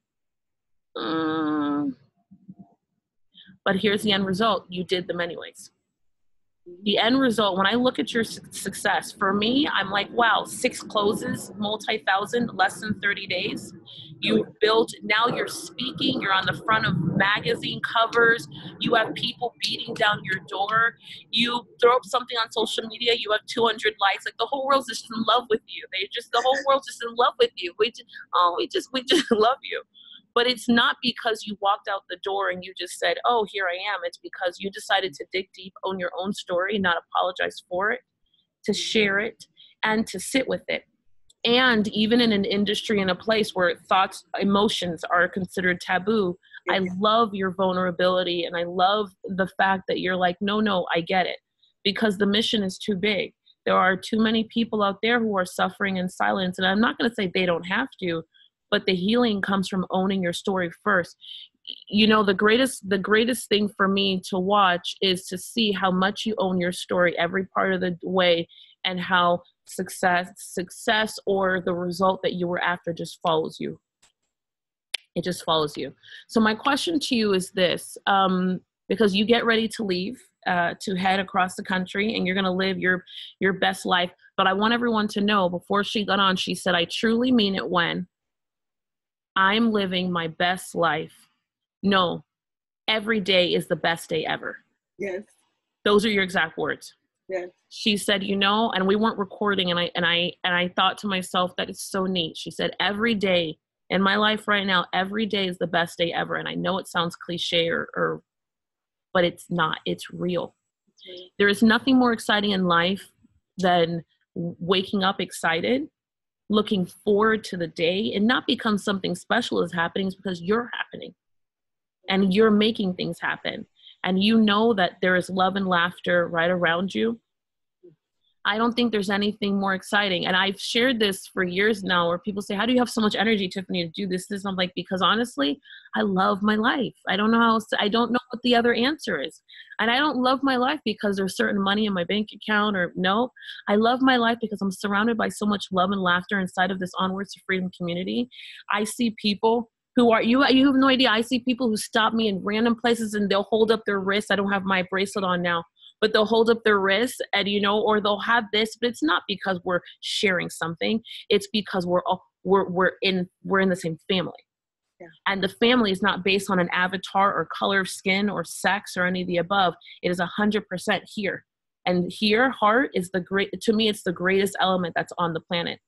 but here's the end result. You did them anyways. The end result, when I look at your success, for me, I'm like, wow, 6 closes, multi-thousand, less than 30 days. You built, now you're speaking, you're on the front of magazine covers, you have people beating down your door, you throw up something on social media, you have 200 likes, like the whole world's just in love with you. The whole world's just in love with you. We just love you. But it's not because you walked out the door and you just said, oh, here I am. It's because you decided to dig deep, own your own story, not apologize for it, to share it, and to sit with it. And even in an industry, in a place where thoughts, emotions are considered taboo, I love your vulnerability. And I love the fact that you're like, no, I get it. Because the mission is too big. There are too many people out there who are suffering in silence. And I'm not going to say they don't have to, but the healing comes from owning your story first. The greatest thing for me to watch is to see how much you own your story every part of the way, and how success or the result that you were after just follows you. It just follows you. So my question to you is this, because you get ready to leave, to head across the country, and you're going to live your best life. But I want everyone to know, before she got on, she said, I truly mean it when I'm living my best life. No, every day is the best day ever.
Yes.
Those are your exact words.
Yes.
She said, and we weren't recording, and I thought to myself that it's so neat. She said, every day in my life right now, every day is the best day ever. And I know it sounds cliche but it's not, it's real. Mm-hmm. There is nothing more exciting in life than waking up excited, looking forward to the day, and not because something special is happening. It's because you're happening and you're making things happen. And you know that there is love and laughter right around you. I don't think there's anything more exciting. And I've shared this for years now, where people say, how do you have so much energy, Tiffany, to do this? I'm like, because honestly, I love my life. I don't know how else I don't know what the other answer is. And I don't love my life because there's certain money in my bank account, or no. I love my life because I'm surrounded by so much love and laughter inside of this Onwards to Freedom community. I see people who are, you have no idea. I see people who stop me in random places and they'll hold up their wrists. I don't have my bracelet on now, but they'll hold up their wrists and, or they'll have this, but it's not because we're sharing something. It's because we're in the same family. Yeah. And the family is not based on an avatar or color of skin or sex or any of the above. It is 100% here. And here, heart is to me, it's the greatest element that's on the planet.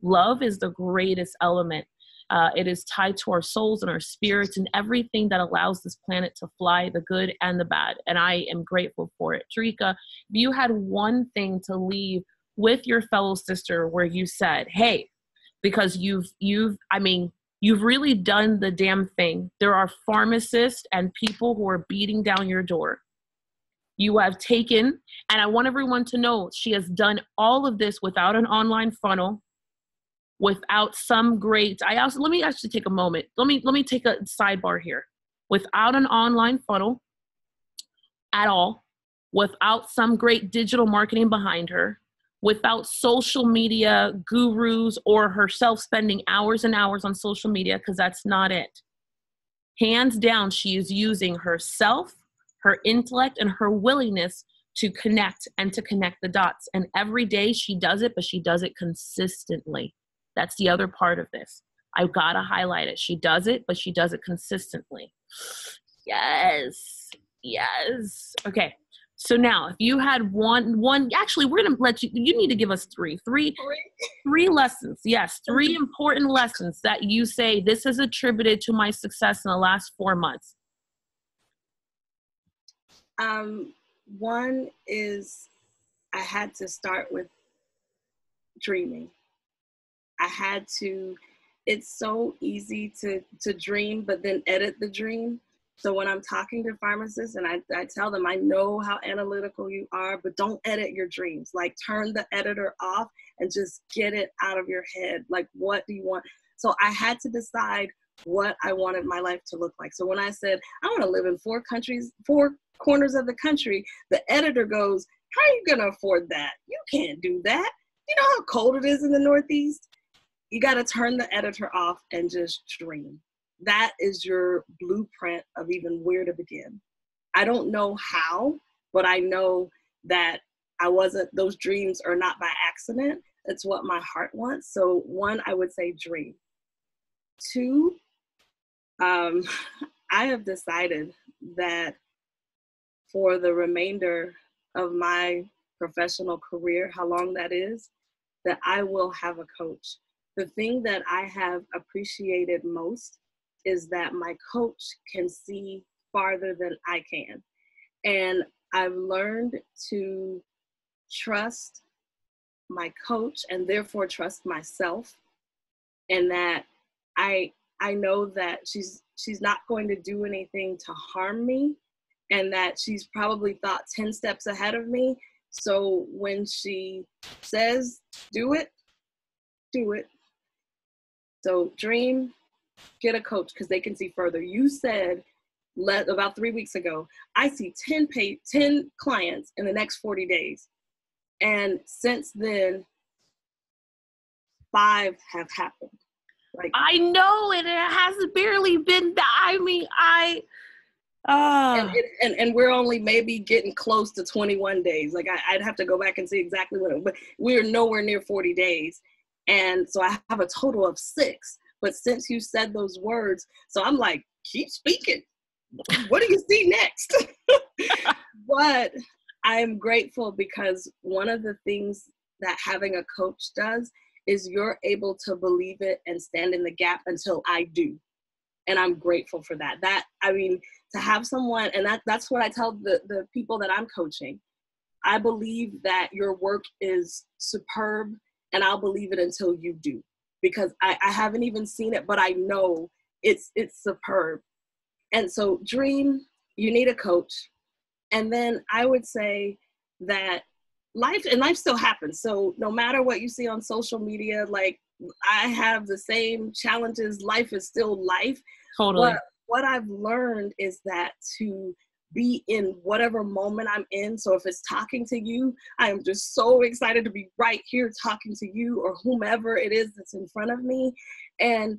Love is the greatest element. It is tied to our souls and our spirits and everything that allows this planet to fly, the good and the bad. And I am grateful for it. Jerrica, if you had one thing to leave with your fellow sister where you said, hey, because you've really done the damn thing. There are pharmacists and people who are beating down your door. You have taken, and I want everyone to know, she has done all of this without an online funnel. without some great, let me actually take a moment. Let me take a sidebar here. Without an online funnel at all, without some great digital marketing behind her, without social media gurus or herself spending hours and hours on social media, because that's not it. Hands down, she is using herself, her intellect, and her willingness to connect and to connect the dots. And every day she does it, but she does it consistently. That's the other part of this. I've got to highlight it. She does it, but she does it consistently. Yes. Yes. Okay. So now if you had one, actually, we're going to let you need to give us three lessons. Yes. 3 important lessons that you say this is attributed to my success in the last 4 months.
One is I had to start with dreaming. It's so easy to dream, but then edit the dream. So when I'm talking to pharmacists and I tell them, I know how analytical you are, but don't edit your dreams. Like, turn the editor off and just get it out of your head. Like, what do you want? So I had to decide what I wanted my life to look like. So when I said, I want to live in 4 corners of the country, the editor goes, how are you going to afford that? You can't do that. You know how cold it is in the Northeast? You got to turn the editor off and just dream. That is your blueprint of even where to begin. I don't know how, but I know that those dreams are not by accident. It's what my heart wants. So 1, I would say dream. 2, I have decided that for the remainder of my professional career, how long that is, that I will have a coach. The thing that I have appreciated most is that my coach can see farther than I can. And I've learned to trust my coach and therefore trust myself. And that I know that she's not going to do anything to harm me, and that she's probably thought 10 steps ahead of me. So when she says, do it, do it. So dream, get a coach, because they can see further. You said about 3 weeks ago, I see 10 clients in the next 40 days. And since then, 5 have happened. Like,
I know it has barely been that. I mean,
and we're only maybe getting close to 21 days. Like, I'd have to go back and see exactly but we're nowhere near 40 days. And so I have a total of 6. But since you said those words, so I'm like, keep speaking. What do you see next? But I'm grateful because one of the things that having a coach does is you're able to believe it and stand in the gap until I do. And I'm grateful for that. To have someone, and that's what I tell the people that I'm coaching. I believe that your work is superb, and I'll believe it until you do. Because I haven't even seen it, but I know it's superb. And so dream, you need a coach. And then I would say that life still happens. So no matter what you see on social media, like, I have the same challenges. Life is still life.
Totally.
But what I've learned is that to be in whatever moment I'm in. So if it's talking to you, I am just so excited to be right here talking to you or whomever it is that's in front of me, and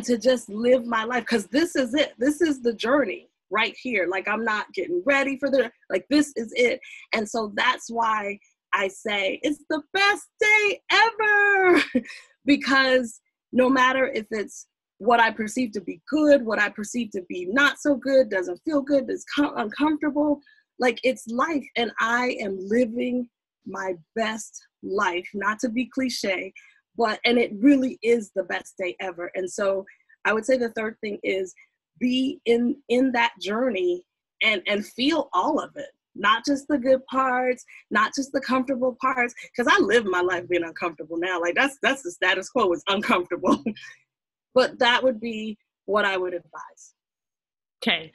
to just live my life, because this is it. This is the journey right here. Like, I'm not getting ready for this is it. And so that's why I say it's the best day ever because no matter if it's what I perceive to be good, what I perceive to be not so good, doesn't feel good, is uncomfortable, like, it's life. And I am living my best life, not to be cliche, and it really is the best day ever. And so I would say the third thing is be in that journey and feel all of it, not just the good parts, not just the comfortable parts, because I live my life being uncomfortable now. Like, that's the status quo, is uncomfortable. But that would be what I would advise.
Okay.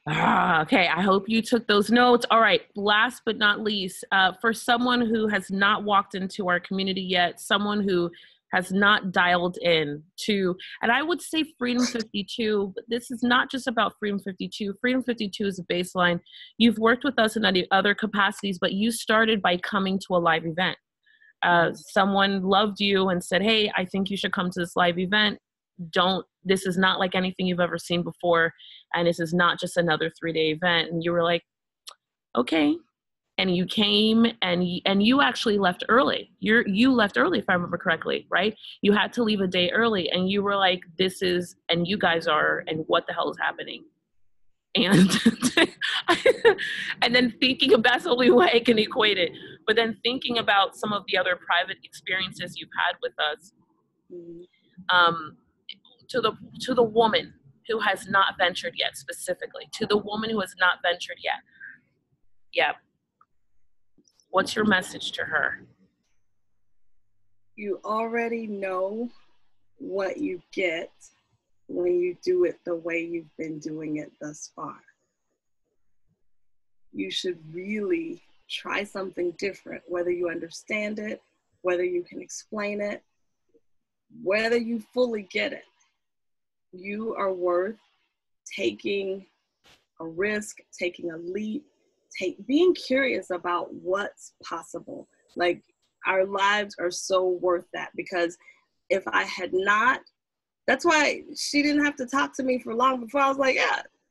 Okay. I hope you took those notes. All right. Last but not least, for someone who has not walked into our community yet, someone who has not dialed in to, and I would say Freedom 52, but this is not just about Freedom 52. Freedom 52 is a baseline. You've worked with us in other capacities, but you started by coming to a live event. Someone loved you and said, hey, I think you should come to this live event. This is not like anything you've ever seen before. And this is not just another 3-day event. And you were like, okay. And you came and you actually left early. You left early, if I remember correctly, right? You had to leave a day early and you were like, and you guys are, and what the hell is happening? And and then thinking of, that's the only way I can equate it. But then thinking about some of the other private experiences you've had with us, to the woman who has not ventured yet, specifically, to the woman who has not ventured yet. Yeah. What's your message to her?
You already know what you get when you do it the way you've been doing it thus far. You should really try something different, whether you understand it, whether you can explain it, whether you fully get it. You are worth taking a risk, taking a leap, being curious about what's possible. Like, our lives are so worth that, because if I had not, that's why she didn't have to talk to me for long before I was like,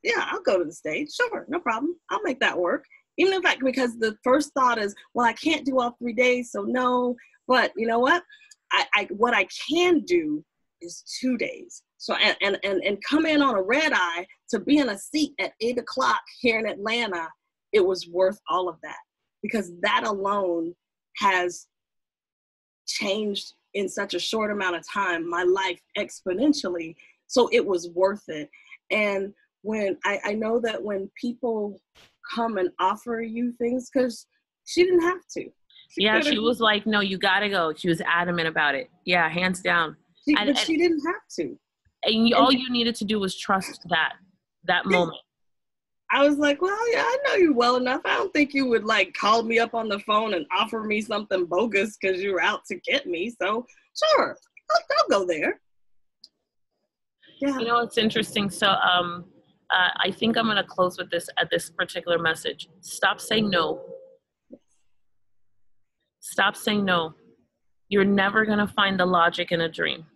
yeah, I'll go to the stage. Sure, no problem. I'll make that work. Even in fact, because the first thought is, well, I can't do all 3 days, so no. But you know what? What I can do is 2 days. So, and come in on a red eye to be in a seat at 8 o'clock here in Atlanta, it was worth all of that, because that alone has changed in such a short amount of time my life exponentially. So it was worth it. And when I know that when people come and offer you things, because she didn't have to.
She was like, no, you gotta go. She was adamant about it. Yeah, hands down.
But she didn't have to.
And all you needed to do was trust that moment.
I was like, well, yeah, I know you well enough. I don't think you would like call me up on the phone and offer me something bogus because you were out to get me. So sure, I'll go there. Yeah.
You know, it's interesting. So I think I'm going to close with this particular message. Stop saying no. Stop saying no. You're never going to find the logic in a dream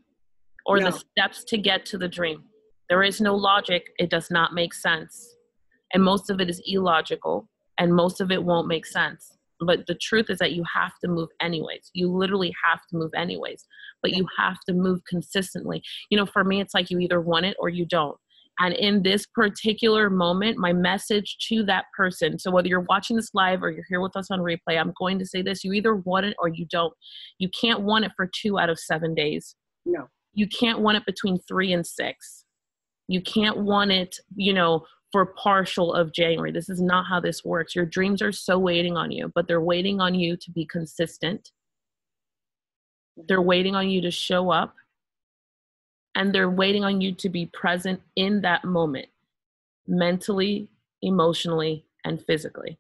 or the steps to get to the dream. There is no logic. It does not make sense. And most of it is illogical, and most of it won't make sense. But the truth is that you have to move anyways. You literally have to move anyways, but you have to move consistently. You know, for me, it's like you either want it or you don't. And in this particular moment, my message to that person, so whether you're watching this live or you're here with us on replay, I'm going to say this: you either want it or you don't. You can't want it for 2 out of 7 days.
No.
You can't want it between 3 and 6. You can't want it, for partial of January. This is not how this works. Your dreams are so waiting on you, but they're waiting on you to be consistent. They're waiting on you to show up, and they're waiting on you to be present in that moment, mentally, emotionally, and physically.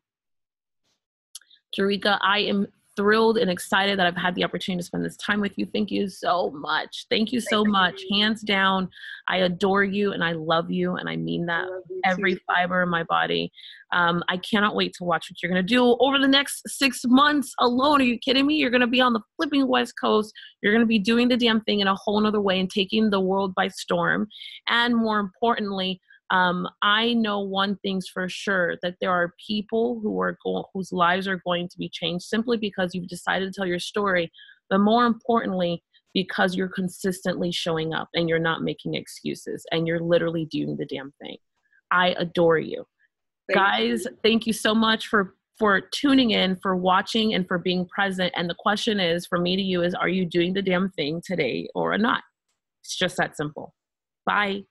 Jerrica, I am thrilled and excited that I've had the opportunity to spend this time with you. Thank you so much. Thank you so much. Hands down, I adore you and I love you, and I mean that every fiber of my body. I cannot wait to watch what you're going to do over the next 6 months alone. Are you kidding me? You're going to be on the flipping West Coast. You're going to be doing the damn thing in a whole nother way and taking the world by storm. And more importantly, I know one thing's for sure, that there are people whose lives are going to be changed simply because you've decided to tell your story, but more importantly, because you're consistently showing up and you're not making excuses and you're literally doing the damn thing. I adore you. Guys, thank you so much for tuning in, for watching, and for being present. And the question is, from me to you, is, are you doing the damn thing today or not? It's just that simple. Bye.